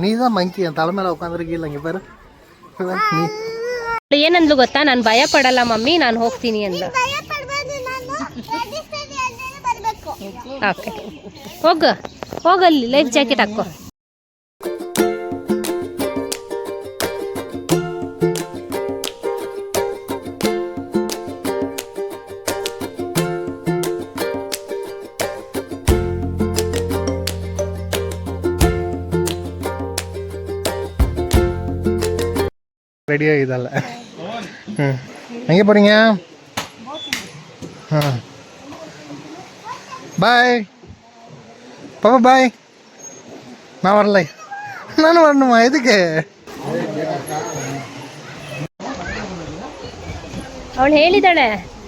நீ தான் ಮಂಕಿ ತಲೆ ಮೇಲೆ ಉட்ಕಾಂದ್ರಿಗಿಲ್ಲ இங்கே பாரு ಏನಂದ್ಲು ಗೊತ್ತಾ, ನಾನು ಭಯ ಪಡಲ್ಲ ಮಮ್ಮಿ, ನಾನು ಹೋಗ್ತೀನಿ ಅಂದ. ಓಕೆ ಹೋಗಲ್ಲಿ ಲೈಫ್ ಜಾಕೆಟ್ ಹಾಕೋ. ரெடி ஆகிதல்ல. எங்கே போகிறீங்க? பாய் பாப்பா பாய். நான் வரல. ನಾನು வரணுமா? எதுக்கு? ಅವಳು ಹೇಳಿದಾಳೆ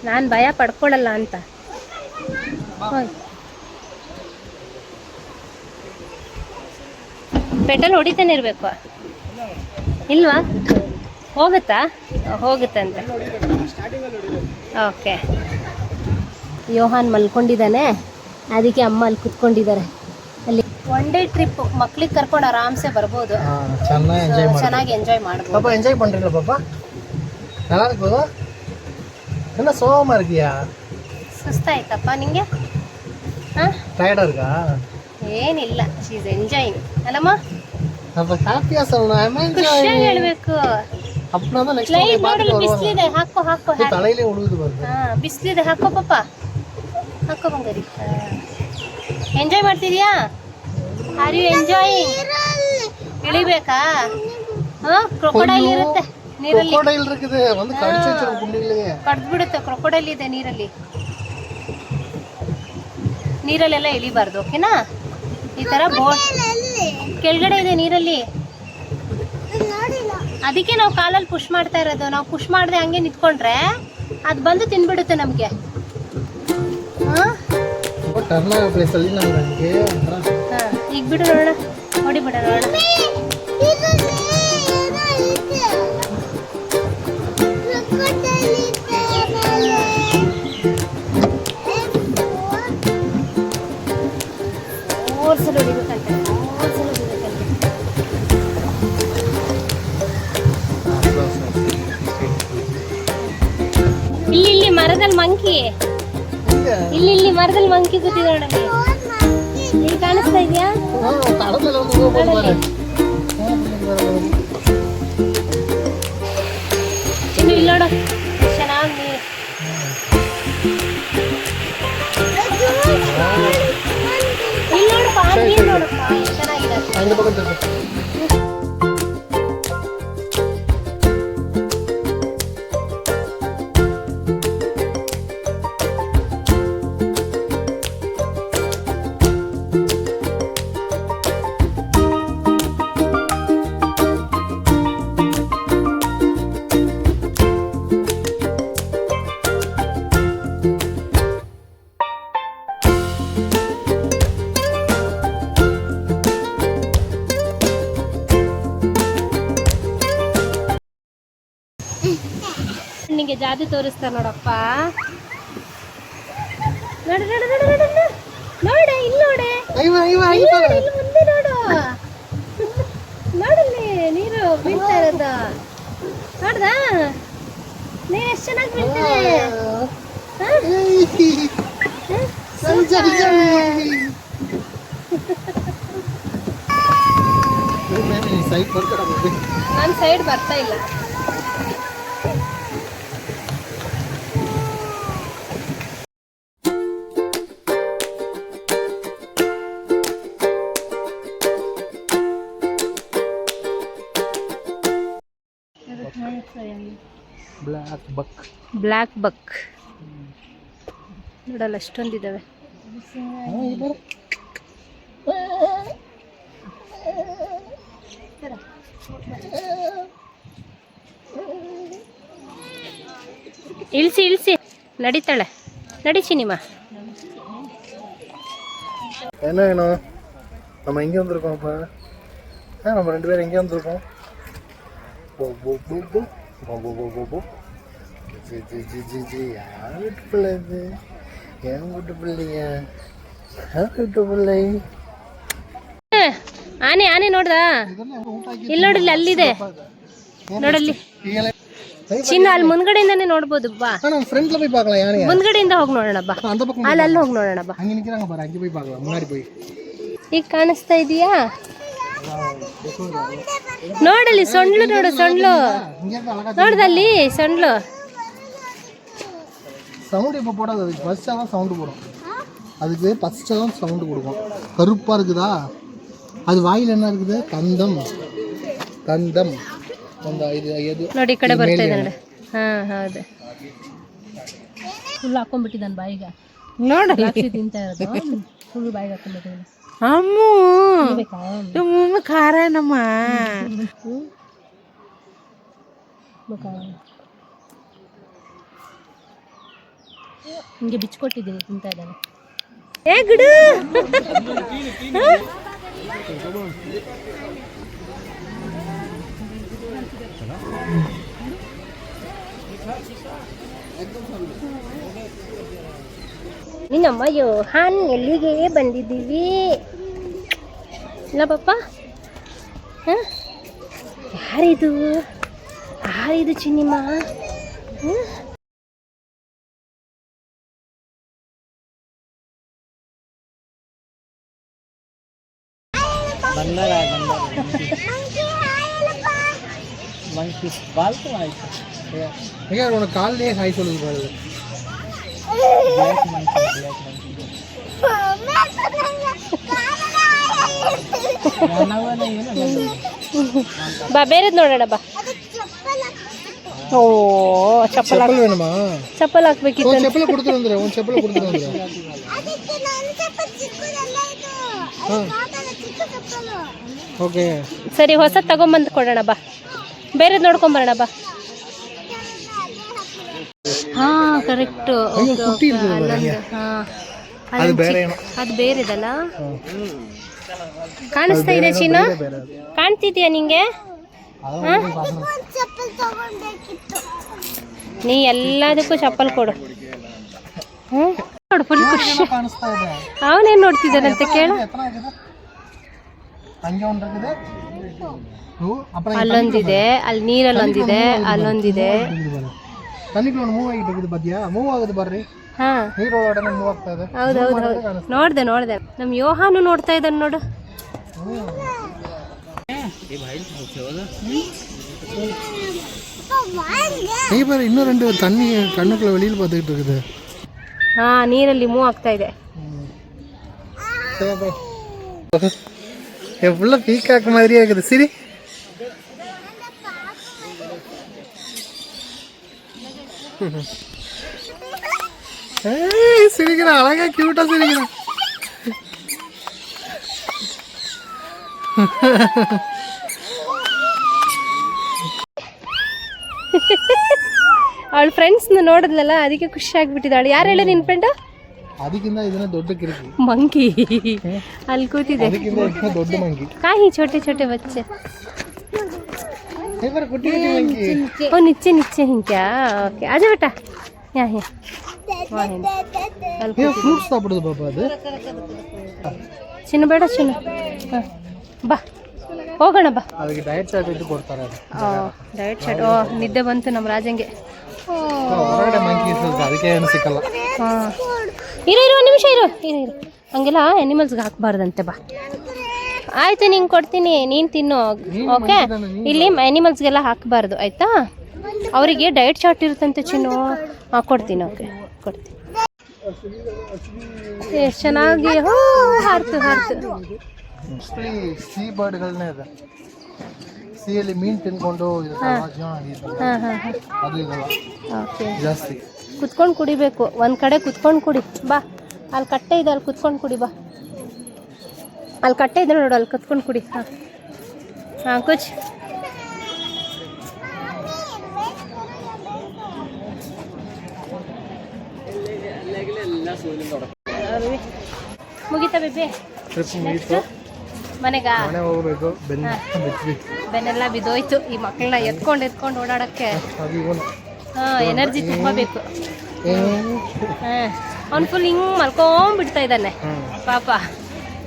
ನಾನು ಭಯ ಪಡ್ಕೊಳ್ಳಲ್ಲ ಅಂತ. ಪೆಟ್ರೋಲ್ ಹೊಡಿತಾನೆ ಇರಬೇಕು ಇಲ್ವಾ? ಹೋಗುತ್ತಾ? ಹೋಗುತ್ತಂತೆ. ಓಕೆ. ಯೋಹಾನ್ ಮಲ್ಕೊಂಡಿದ್ದಾನೆ, ಅದಕ್ಕೆ ಅಮ್ಮ ಅಲ್ಲಿ ಕುತ್ಕೊಂಡಿದ್ದಾರೆ. ಅಲ್ಲಿ ಒನ್ ಡೇ ಟ್ರಿಪ್ ಮಕ್ಳಿಗೆ ಕರ್ಕೊಂಡು ಆರಾಮ್ಸೆ ಬರ್ಬೋದು. ಚೆನ್ನಾಗಿ ಎಂಜಾಯ್ ಮಾಡ್ಬೋದು. பாப்பா என்ஜாய் பண்ணுறீங்களா பாப்பா? நல்லா இருக்குதா? என்ன சோகமாக இருக்கியா? ಸುಸ್ತಾಯ್ತಪ್ಪ ನಿಂಗೆ? ಹಾಂ, ಟಯರ್ಡಾ இருக்கா? ಏನಿಲ್ಲ, ಶೀಸ್ ಎಂಜಾಯಿಂಗ್ ಅಲ್ಲಮ್ಮ. அப்போ ஹாப்பியாக சொல்லணும். ಖುಷಿಯಾಗಿ ಹೇಳ್ಬೇಕು. அப்படின்னா தான் ನೆಕ್ಸ್ಟ್ ಲೈಟ್ ನೋಡಲು ಬಿಸಿಲಿದೆ, ಹಾಕೋ ಹಾಕೋ. தலையிலே ಉಳುವುದು ಬರ್ತದೆ. ಹಾಂ, ಬಿಸಿಲಿದೆ, ಹಾಕೋ ಪಾಪ, ಹಾಕೋ ಬಂಗಾರಿ. ಎಂಜಾಯ್ ಮಾಡ್ತಿದ್ಯಾ? Are you enjoying? ಇಳಿಬೇಕಾ? ಹಾಂ, ಕ್ರೊಕೊಡೈಲ್ ಇರುತ್ತೆ ನೀರಲ್ಲಿ. ಕ್ರೊಕೊಡೈಲ್ இருக்குது, வந்து கடிச்சு வச்சிரும் குண்டிலே. ಕಡ್ದು ಬಿಡುತ್ತೆ. ಕ್ರೊಕೊಡೈಲ್ ಇದೆ ನೀರಲ್ಲಿ. ನೀರಲ್ಲೆಲ್ಲ ಇಳಿಬಾರ್ದು, ಓಕೆನಾ? ಈ ಥರ ಬೋಟ್ ಕೆಳಗಡೆ ಇದೆ ನೀರಲ್ಲಿ. ಅದಕ್ಕೆ ನಾವು ಕಾಲಲ್ಲಿ ಪುಷ್ ಮಾಡ್ತಾ ಇರೋದು. ನಾವು ಪುಷ್ ಮಾಡದೆ ಹಂಗೆ ನಿಂತ್ಕೊಂಡ್ರೆ ಅದು ಬಂದು ತಿನ್ಬಿಡುತ್ತೆ ನಮಗೆ. ಈಗ ಬಿಡು ನೋಡೋಣ, ನೋಡಿ ಬಿಡ ನೋಡೋಣ. ಓರ್ಸಲು ಹೊಡಿಬೇಕಂತೆ, ಓರ್ಸಲು ಹೊಡಿಬೇಕಂತೆ. ಇಲ್ಲಿ ಮರದಲ್ಲಿ ಮಂಕಿ, ಇಲ್ಲಿ ಮರದಲ್ಲಿ ಮಂಕಿ ಕೂತಿದೆ ನೋಡಿ. ಇಲ್ಲಿ ಕಾಣಿಸ್ತಾ ಇದೆಯಾ? ಇನ್ನು ಇಲ್ಲಿ ನೋಡು, ಚೆನ್ನಾಗಿ ಇಲ್ಲಿ ನೋಡಪ್ಪ, ನೀರು ನೋಡಪ್ಪ ಚೆನ್ನಾಗಿದೆ. ನಿಂಗೆ ಜಾದು ತೋರಿಸ್ತಾರೆ ನೋಡಪ್ಪ. ನೋಡು ನೋಡು ನೋಡು ನೋಡು ನೋಡೆ, ಇಲ್ಲಿ ನೋಡೆ, ಇಲ್ಲಿ ಮುಂದೆ ನೋಡು, ನೋಡಲ್ಲಿ ನೀರು ಬೀಳ್ತಾ ಇರೋದು ನೋಡ್ದಾ? ನೀರು ಎಷ್ಟು ಚೆನ್ನಾಗಿ ಬೀಳ್ತಿದೆ. ನನ್ನ ಸೈಡ್ ಬರ್ತಾ ಇಲ್ಲ. ಬ್ಲ್ಯಾಕ್ ಬಕ್ ನೋಡಲ್ಲ, ಅಷ್ಟೊಂದಿದ್ದಾವೆ. ಇಳಿಸಿ ಇಳಿಸಿ, ನಡೀತಾಳೆ, ನಡಿಸಿ ನಿಮ್ಮ. என்ன வேணும்? நம்ம எங்கே வந்திருக்கோம்ப்பா? நம்ம 2 பேரும் எங்கே வந்திருக்கோம்? யார் வீட்டு பிள்ளை இது? என் வீட்டு பிள்ளையா? யார் வீட்டு பிள்ளை? ಆನೆ ಆನೆ ನೋಡ್ದ ಇಲ್ಲಿ ನೋಡಿಲ್ಲಿ ಅಲ್ಲಿದೆ ನೋಡಲ್ಲಿ ಚಿನ್ನ ಅಲ್ಲಿ ಮುಂದ್ಗಡೆಯಿಂದಾನೆ ನೋಡ್ಬೋದು ಬಾ ಮುಂದ್ಗಡೆಯಿಂದ ಹೋಗಿ ನೋಡೋಣ ಬಾ ಅಲ್ಲಿ ಹೋಗಿ ನೋಡೋಣ ಬಾ ಈಗ ಕಾಣಿಸ್ತಾ ಇದೀಯಾ ನೋಡಲ್ಲಿ ಸೊಂಡ್ಲು ನೋಡು ಸೊಂಡ್ಲು ನೋಡ್ದಲ್ಲಿ ಸೊಂಡ್ಲು சவுண்ட் இப்போ போடாது அதுக்கு ஃபஸ்ட்டாக தான் சவுண்டு போடும் அதுக்கு ஃபஸ்ட்டாக தான் சவுண்டு கொடுக்கும் கருப்பாக இருக்குதா அது வாயில் என்ன இருக்குது கந்தம் கந்தம் அந்த ಇದು ಎದು ನೋಡಿ ಈ ಕಡೆ ಬರ್ತಾ ಇದೆ ನೋಡಿ ಹೌದು ಫುಲ್ ಹಾಕೊಂಡ್ಬಿಟ್ಟಿದ್ದಾನೆ ಬಾಯಿಗೆ ನೋಡ ತಿಂತಾ ಇರೋದು ಫುಲ್ ಬಾಯಿಗೆ ಹಾಕೊಂಡ್ಬಿಟ್ಟಿದ್ದಾನೆ ಅಮ್ಮು ಖಾರ ನಮ್ಮ ಹಿಂಗೆ ಬಿಚ್ಕೊಟ್ಟಿದ್ದೀನಿ ತಿಂತಾ ಇದ್ದಾನೆ ಏ ಗುಡು ನಿನ್ನಮ್ಮ ಯೋಹಾನ್ ಎಲ್ಲಿಗೆ ಬಂದಿದ್ದೀವಿ ಇಲ್ಲ ಪಾಪ ಯಾರಿದು ಯಾರಿದು ಚಿನ್ನಿಮ್ಮ உனக்கு காலையே ஹாய் சொல்லுது பாரு ಬಾ ಬೇರೆದ್ ನೋಡೋಣ ಬಾ ಓ ಚಪ್ಪಲ್ வேணுமா ಚಪ್ಪಲ್ ಹಾಕ್ಬೇಕಿತ್ತು ಚಪ್ಪಲ್ ಕೊಡ್ತೀನಿ ಅಂದ್ರೆ ಒಂದು ಚಪ್ಪಲ್ ಕೊಡ್ತೀನಿ ಅಂದ್ರೆ ಓಕೆ ಸರಿ ಹೊಸ ತಗೊಂಬಂದು ಕೊಡೋಣ ಬಾ ಬೇರೆದ್ ನೋಡ್ಕೊಂಬರೋಣ ಬಾ ಹಾ ಕರೆಕ್ಟ್ ಅದು ಬೇರೆದಲ್ಲ ಕಾಣಿಸ್ತಾ ಇದೆ ಚಿನ್ನ ಕಾಣ್ತಿದ್ಯಾ ನಿಂಗೆ ನೀ ಎಲ್ಲದಕ್ಕೂ ಚಪ್ಪಲ್ ಕೊಡು ನೋಡು ಫುಲ್ ಖುಷಿ ಅವನೇನ್ ನೋಡ್ತಿದ್ದಾನಂತೆ ಕೇಳು ಅಲ್ಲೊಂದಿದೆ ಅಲ್ಲಿ ನೀರಲ್ಲಿ ಒಂದಿದೆ ಅಲ್ಲೊಂದಿದೆ ಹೌದೌದು ನೋಡ್ದೆ ನಮ್ ಯೋಹಾನು ನೋಡ್ತಾ ಇದ್ದಾನೆ ನೋಡು இன்னும் ரெண்டு தண்ணி கண்ணுக்குள்ள வெளியில பார்த்துக்கிட்டு இருக்குது ನೀರಲ್ಲಿ ಮೂವ್ ಆಗ್ತಾ ಇದೆ ஃபுல்லா பீகாக் மாதிரியே இருக்குது சரி சிரிக்கிறான் அழகா கியூட்டா சிரிக்கிறான் ಅವಳ ಫ್ರೆಂಡ್ಸ್ ನೋಡಿದ್ಲಲ್ಲ ಅದಕ್ಕೆ ಖುಷಿ ಆಗ್ಬಿಟ್ಟಿದ್ದಾಳೆ ಯಾರು ಹೇಳಿ ನಿನ್ ಫ್ರೆಂಡ್ ಅದಕ್ಕಿಂತ ಇದನ್ನ ದೊಡ್ಡ ಕಿರಿಕಿ ಮಂಕಿ ಅಲ್ಲಿ ಕೂತಿದೆ ಅದಕ್ಕಿಂತ ದೊಡ್ಡ ಮಂಕಿ ಕಾಯಿ छोटे छोटे बच्चे हे पर कुटी कुटी मंकी ओ नीचे नीचे हैं क्या ओके आजा बेटा यहाँ ये फ्रूट्स ಸಾಪಿಡೋದು ಬಾಬಾ ಅದು ಚಿನ್ನ ಬೇಡ ಚಿನ್ನ ಬಾ ಹೋಗೋಣ ಬಾ ಅದಕ್ಕೆ ಡಯಟ್ ಚಾರ್ಟ್ ಇಟ್ಟು ಕೊಡ್ತಾರೆ ಡಯಟ್ ಚಾರ್ಟ್ ಓ ನಿದ್ದೆ ಬಂತು ನಮ್ಮ ರಾಜಂಗೆ ಹೊರಗಡೆ ಮಂಕಿ ಇರ್ತದೆ ಅದಕ್ಕೆ ಏನು ಸಿಕ್ಕಲ್ಲ ಇರು ಒಂದು ನಿಮಿಷ ಇರು ಹಂಗೆಲ್ಲ ಅನಿಮಲ್ಸ್ಗೆ ಹಾಕ್ಬಾರ್ದಂತೆ ಬಾ ಆಯ್ತು ನಿಂಗೆ ಕೊಡ್ತೀನಿ ನೀನು ತಿನ್ನು ಓಕೆ ಇಲ್ಲಿ ಅನಿಮಲ್ಸ್ಗೆಲ್ಲ ಹಾಕಬಾರ್ದು ಆಯ್ತಾ ಅವರಿಗೆ ಡಯಟ್ ಚಾರ್ಟ್ ಇರುತ್ತಂತೆ ಚಿನ್ನು ಕೊಡ್ತೀನಿ ಓಕೆ ಕೊಡ್ತೀನಿ ಎಷ್ಟು ಚೆನ್ನಾಗಿ ಹಾರ್ತು ಸಿ ಬರ್ಡ್ಗಳನ್ನೇ ಇದೆ ಸಿಯಲ್ಲಿ ಮೀನು ತಿನ್ಕೊಂಡು ಅದು ಇದಲ್ಲ ಜಾಸ್ತಿ ಕುತ್ಕೊಂಡು ಕುಡಿಬೇಕು ಒಂದು ಕಡೆ ಕುತ್ಕೊಂಡು ಕುಡಿ ಬಾ ಅಲ್ಲಿ ಕಟ್ಟೆ ಇದೆ ಅಲ್ಲಿ ಕುತ್ಕೊಂಡು ಕುಡಿ ಬಾ ಅಲ್ಲಿ ಕಟ್ಟೆ ಇದೆ ನೋಡು ಅಲ್ಲಿ ಕುತ್ಕೊಂಡು ಕುಡಿ ಹಾಂ ಕುಚ್ ಮುಗಿತಾ ಬೇಬಿ ಮನೆಗ ಹೋಗ್ಬೇಕು ಬೆನ್ನೆಲ್ಲ ಬಿದ್ದೋಯ್ತು ಈ ಮಕ್ಕಳನ್ನ ಎತ್ಕೊಂಡು ಓಡಾಡಕ್ಕೆ ಎನರ್ಜಿ ತುಂಬಬೇಕು ಅವ್ನು ಫುಲ್ ಹಿಂಗ್ ಮಲ್ಕೊಂಡ್ಬಿಡ್ತಾ ಇದ್ದಾನೆ ಪಾಪ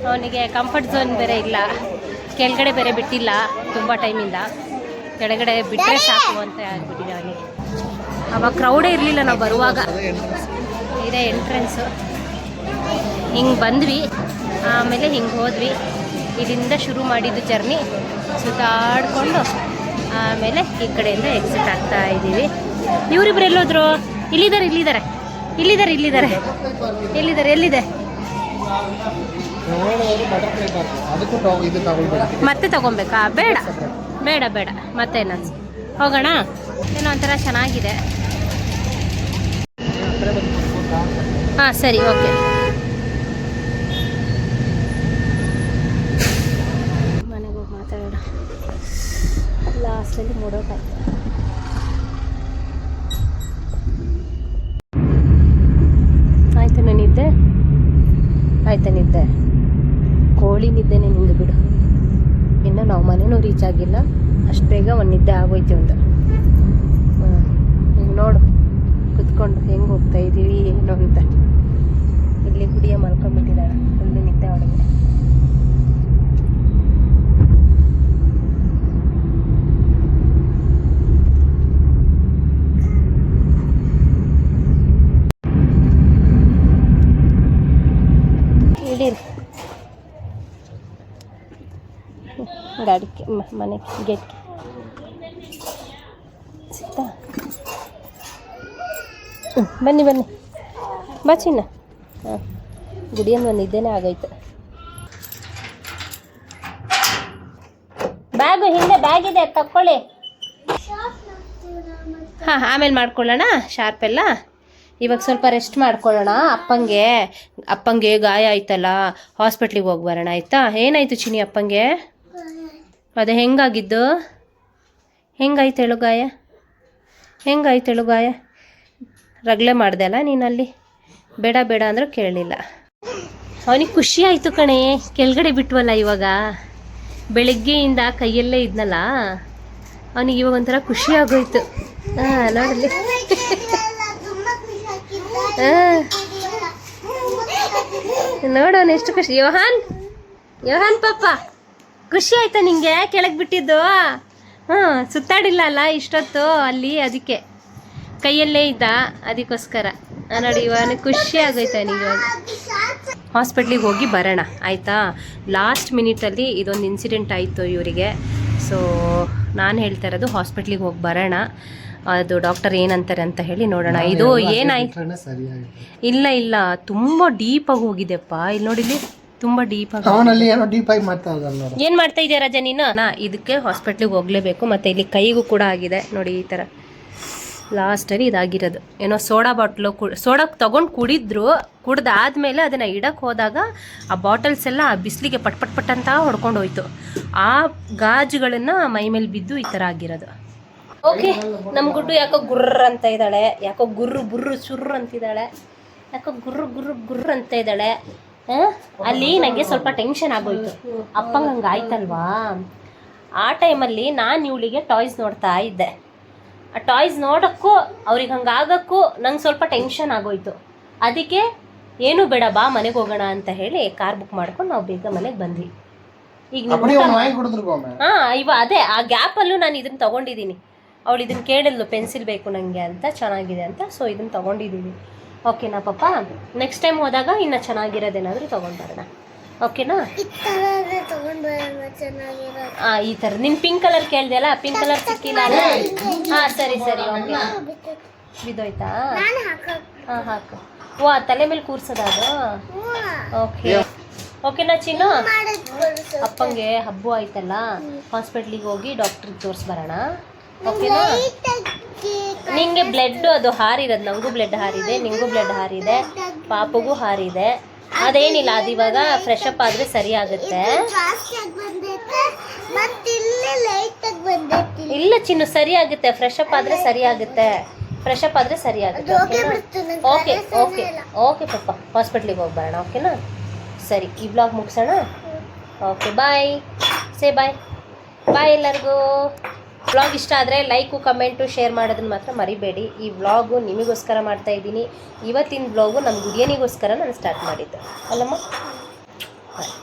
ಅವನಿಗೆ ಕಂಫರ್ಟ್ ಝೋನ್ ಬೇರೆ ಇಲ್ಲ, ಕೆಳಗಡೆ ಬೇರೆ ಬಿಟ್ಟಿಲ್ಲ ತುಂಬ ಟೈಮಿಂದ. ಕೆಳಗಡೆ ಬಿಟ್ಟರೆ ಸಾಕು ಅಂತ ಆಗ್ಬಿಟ್ಟಿದೆ ಅವನಿಗೆ. ಅವಾಗ ಕ್ರೌಡೇ ಇರಲಿಲ್ಲ ನಾವು ಬರುವಾಗ. ಇದೇ ಎಂಟ್ರೆನ್ಸು. ಹಿಂಗೆ ಬಂದ್ವಿ, ಆಮೇಲೆ ಹಿಂಗೆ ಹೋದ್ವಿ. ಇಲ್ಲಿಂದ ಶುರು ಮಾಡಿದ್ದು ಜರ್ನಿ, ಸುತ್ತಾಡ್ಕೊಂಡು ಆಮೇಲೆ ಈ ಕಡೆಯಿಂದ ಎಕ್ಸಿಟ್ ಆಗ್ತಾ ಇದ್ದೀವಿ. ಇವರಿಬ್ರು ಎಲ್ಲೋದ್ರು? ಇಲ್ಲಿದ್ದಾರೆ ಇಲ್ಲಿದ್ದಾರೆ ಇಲ್ಲಿದ್ದಾರೆ ಇಲ್ಲಿದ್ದಾರೆ ಎಲ್ಲಿದ್ದಾರೆ? ಎಲ್ಲಿದೆ? ಮತ್ತೆ ತಗೊಬೇಕಾ? ಬೇಡ ಬೇಡ ಬೇಡ, ಮತ್ತೆ ನಾನು ಹೋಗೋಣ. ಏನೋ ಒಂಥರ ಚೆನ್ನಾಗಿದೆ. ಹಾಂ ಸರಿ, ಓಕೆ. ಮನೆಗೆ ಹೋಗಿ ಮಾತಾಡೋಣ. ಲಾಸ್ಟಲ್ಲಿ ಮೂಡೋಕ್ಕಾಗ್ತದೆ. ಆಯ್ತು ನಿದ್ದೆ? ಆಯ್ತಾ ನಿದ್ದೆ? ಕೋಳಿ ನಿದ್ದೆನೇ ನಿಂಗೆ ಬಿಡು. ಇನ್ನು ನಾವು ಮನೆಯೂ ರೀಚ್ ಆಗಿಲ್ಲ, ಅಷ್ಟು ಬೇಗ ಒಂದು ನಿದ್ದೆ ಆಗೋಯ್ತು ಒಂದು. ಹಿಂಗೆ ನೋಡು ಕುತ್ಕೊಂಡು ಹೆಂಗೆ ಹೋಗ್ತಾ ಇದ್ದೀವಿ ಏನು ಅಂತ. ಇಲ್ಲಿ ಗುಡಿಯ ಮಲ್ಕೊಂಡ್ಬಿಟ್ಟಿದ್ದಾಳೆ, ಫುಲ್ಲು ನಿದ್ದೆ ಒಳಗೆ. ಇಡೀರಿ ಗಾಡಿಗೆ, ಮನೆಗೆ ಗೇಟ್ಗೆ ಸಿಗ್ತಾ. ಬನ್ನಿ ಬನ್ನಿ ಬಾ ಚಿನ್ನ. ಹಾಂ, ಗುಡಿಯನ್ನು ಒಂದು ನಿದ್ದೆನೇ ಆಗೋಯ್ತು. ಬ್ಯಾಗು ಹಿಂದೆ ಬ್ಯಾಗ್ ಇದೆ, ತಕ್ಕೊಳ್ಳಿ. ಹಾಂ, ಆಮೇಲೆ ಮಾಡ್ಕೊಳ್ಳೋಣ ಶಾರ್ಪ್ ಎಲ್ಲ. ಇವಾಗ ಸ್ವಲ್ಪ ರೆಸ್ಟ್ ಮಾಡ್ಕೊಳ್ಳೋಣ. ಅಪ್ಪಂಗೆ ಗಾಯ ಆಯ್ತಲ್ಲ, ಹಾಸ್ಪಿಟ್ಲಿಗೆ ಹೋಗಿ ಬರೋಣ ಆಯಿತಾ? ಏನಾಯಿತು ಚಿನಿ ಅಪ್ಪಂಗೆ? ಅದೇ ಹೆಂಗಾಗಿದ್ದು? ಹೆಂಗಾಯ್ತು ಹೇಳು ಗಾಯ? ಹೆಂಗಾಯ್ತು ಹೇಳು ಗಾಯ? ರಗಳೆ ಮಾಡ್ದೆ ಅಲ್ಲ ನೀನಲ್ಲಿ? ಬೇಡ ಬೇಡ ಅಂದರೂ ಕೇಳಲಿಲ್ಲ. ಅವನಿಗೆ ಖುಷಿ ಆಯಿತು ಕಣೆ, ಕೆಳಗಡೆ ಬಿಟ್ವಲ್ಲ ಇವಾಗ. ಬೆಳಗ್ಗೆಯಿಂದ ಕೈಯಲ್ಲೇ ಇದ್ನಲ್ಲ, ಅವನಿಗೆ ಇವಾಗ ಒಂಥರ ಖುಷಿ ಆಗೋಯ್ತು. ಹಾಂ ನೋಡಲಿ. ನೋಡೋಣ ಎಷ್ಟು ಖುಷಿ. ಯೋಹಾನ್ ಪಾಪ, ಖುಷಿ ಆಯ್ತಾ ನಿಂಗೆ ಕೆಳಗೆ ಬಿಟ್ಟಿದ್ದು? ಹಾಂ, ಸುತ್ತಾಡಿಲ್ಲ ಅಲ್ಲ ಇಷ್ಟೊತ್ತು ಅಲ್ಲಿ, ಅದಕ್ಕೆ ಕೈಯಲ್ಲೇ ಇದ್ದ, ಅದಕ್ಕೋಸ್ಕರ. ನೋಡಿ ಇವನಿಗೆ ಖುಷಿ ಆಗೋಯ್ತಾ ನಿಂಗೆ. ಇವಾಗ ಹಾಸ್ಪಿಟ್ಲಿಗೆ ಹೋಗಿ ಬರೋಣ ಆಯಿತಾ? ಲಾಸ್ಟ್ ಮಿನಿಟಲ್ಲಿ ಇದೊಂದು ಇನ್ಸಿಡೆಂಟ್ ಆಯಿತು ಇವರಿಗೆ. ಸೊ ನಾನು ಹೇಳ್ತಾ ಇರೋದು ಹಾಸ್ಪಿಟ್ಲಿಗೆ ಹೋಗಿ ಬರೋಣ. ಅದು ಡಾಕ್ಟರ್ ಏನಂತಾರೆ ಅಂತ ಹೇಳಿ ನೋಡೋಣ. ಇದು ಏನಾಯ್ತು? ಇಲ್ಲ ಇಲ್ಲ, ತುಂಬ ಡೀಪಾಗಿ ಹೋಗಿದೆಪ್ಪ. ಇಲ್ಲಿ ನೋಡಿಲಿ, ತುಂಬ ಡೀಪಾಗಿ. ಏನು ಮಾಡ್ತಾ ಇದೆಯಾ ರಾಜ ನೀನು? ಇದಕ್ಕೆ ಹಾಸ್ಪಿಟ್ಲಿಗೆ ಹೋಗಲೇಬೇಕು. ಮತ್ತು ಇಲ್ಲಿ ಕೈಗೂ ಕೂಡ ಆಗಿದೆ ನೋಡಿ, ಈ ಥರ ಲಾಸ್ಟಲ್ಲಿ ಇದಾಗಿರೋದು. ಏನೋ ಸೋಡಾ ಬಾಟ್ಲು ಸೋಡಾ ತೊಗೊಂಡು ಕುಡ್ದಾದ್ಮೇಲೆ ಅದನ್ನು ಇಡಕ್ಕೆ ಹೋದಾಗ ಆ ಬಾಟಲ್ಸ್ ಎಲ್ಲ ಬಿಸಿಲಿಗೆ ಪಟ್ ಪಟ್ ಪಟ್ ಅಂತ ಹೊಡ್ಕೊಂಡು ಹೋಯ್ತು. ಆ ಗಾಜುಗಳನ್ನು ಮೈ ಮೇಲೆ ಬಿದ್ದು ಈ ಥರ ಆಗಿರೋದು. ಓಕೆ, ನಮ್ಮ ಗುಡ್ಡು ಯಾಕೋ ಗುರ್ರ ಅಂತ ಇದ್ದಾಳೆ, ಯಾಕೋ ಬುರ್ರು ಚುರ್ರು ಅಂತಿದ್ದಾಳೆ, ಯಾಕೋ ಗುರ್ರ ಅಂತ ಇದ್ದಾಳೆ. ಅಲ್ಲಿ ನನಗೆ ಸ್ವಲ್ಪ ಟೆನ್ಷನ್ ಆಗೋಯ್ತು. ಅಪ್ಪಂಗೆ ಹಂಗೆ ಆಯ್ತಲ್ವಾ, ಆ ಟೈಮಲ್ಲಿ ನಾನು ಇವಳಿಗೆ ಟಾಯ್ಸ್ ನೋಡ್ತಾ ಇದ್ದೆ. ಆ ಟಾಯ್ಸ್ ನೋಡೋಕ್ಕೂ ಅವ್ರಿಗೆ ಹಂಗೆ ಆಗೋಕ್ಕೂ ನಂಗೆ ಸ್ವಲ್ಪ ಟೆನ್ಷನ್ ಆಗೋಯ್ತು. ಅದಕ್ಕೆ ಏನು ಬೇಡ ಬಾ ಮನೆಗೆ ಹೋಗೋಣ ಅಂತ ಹೇಳಿ ಕಾರ್ ಬುಕ್ ಮಾಡ್ಕೊಂಡು ನಾವು ಬೇಗ ಮನೆಗೆ ಬಂದ್ವಿ. ಈಗ ಅದೇ ಆ ಗ್ಯಾಪಲ್ಲೂ ನಾನು ಇದನ್ನು ತೊಗೊಂಡಿದ್ದೀನಿ. ಅವಳು ಇದನ್ನು ಕೇಳಿದ್ಲು, ಪೆನ್ಸಿಲ್ ಬೇಕು ನನಗೆ ಅಂತ, ಚೆನ್ನಾಗಿದೆ ಅಂತ. ಸೊ ಇದನ್ನು ತೊಗೊಂಡಿದ್ದೀವಿ. ಓಕೆನಾ ಪಾಪ? ನೆಕ್ಸ್ಟ್ ಟೈಮ್ ಹೋದಾಗ ಇನ್ನು ಚೆನ್ನಾಗಿರೋದೇನಾದರೂ ತೊಗೊಂಡ್ಬರೋಣ. ಓಕೆನಾ? ಹಾಂ, ಈ ಥರ ನಿನ್ನ ಪಿಂಕ್ ಕಲರ್ ಕೇಳಿದೆ ಅಲ್ಲ, ಪಿಂಕ್ ಕಲರ್ ಸಿಕ್ಕಿಲ್ಲ ಅಲ್ಲ? ಹಾಂ ಸರಿ ಸರಿ, ಓಕೆ. ಬಿದ್ದೋಯ್ತಾ? ಹಾಂ ಹಾಕು. ಓ, ತಲೆ ಮೇಲೆ ಕೂರ್ಸೋದ ಅದು? ಓಕೆ ಓಕೆನಾ ಚಿನ್ನು? ಅಪ್ಪಂಗೆ ಹಬ್ಬ ಆಯ್ತಲ್ಲ, ಹಾಸ್ಪಿಟ್ಲಿಗೆ ಹೋಗಿ ಡಾಕ್ಟ್ರಿಗೆ ತೋರಿಸ್ಬರೋಣ. ಓಕೆನಾ? ನಿಂಗೆ ಬ್ಲಡ್ ಅದು ಹಾರಿರೋದು, ನನಗೂ ಬ್ಲಡ್ ಹಾರಿದೆ, ನಿಂಗೂ ಬ್ಲಡ್ ಹಾರಿದೆ, ಪಾಪಗೂ ಹಾರಿದೆ. ಅದೇನಿಲ್ಲ, ಅದು ಇವಾಗ ಫ್ರೆಶ್ ಅಪ್ ಆದರೆ ಸರಿ ಆಗುತ್ತೆ. ಇಲ್ಲ ಚಿನ್ನು, ಸರಿ ಆಗುತ್ತೆ. ಫ್ರೆಶ್ ಅಪ್ ಆದರೆ ಸರಿ ಆಗುತ್ತೆ. ಓಕೆ ಓಕೆ ಓಕೆ ಪಾಪ, ಹಾಸ್ಪಿಟ್ಲಿಗೆ ಹೋಗಿ ಬರೋಣ. ಓಕೆನಾ? ಸರಿ, ಈ ವ್ಲಾಗ್ ಮುಗಿಸೋಣ. ಓಕೆ, ಬಾಯ್. ಸೇ ಬಾಯ್. ಬಾಯ್ ಎಲ್ಲರಿಗೂ. ವ್ಲಾಗ್ ಇಷ್ಟ ಆದರೆ ಲೈಕು, ಕಮೆಂಟು, ಶೇರ್ ಮಾಡೋದನ್ನ ಮಾತ್ರ ಮರಿಬೇಡಿ. ಈ ವ್ಲಾಗು ನಿಮಗೋಸ್ಕರ ಮಾಡ್ತಾ ಇದ್ದೀನಿ. ಇವತ್ತಿನ ವ್ಲಾಗು ನಮ್ಮ ಗುಡಿಯನಿಗೋಸ್ಕರ ನಾನು ಸ್ಟಾರ್ಟ್ ಮಾಡಿದ್ದು ಅಲ್ಲಮ್ಮ. ಬಾಯ್.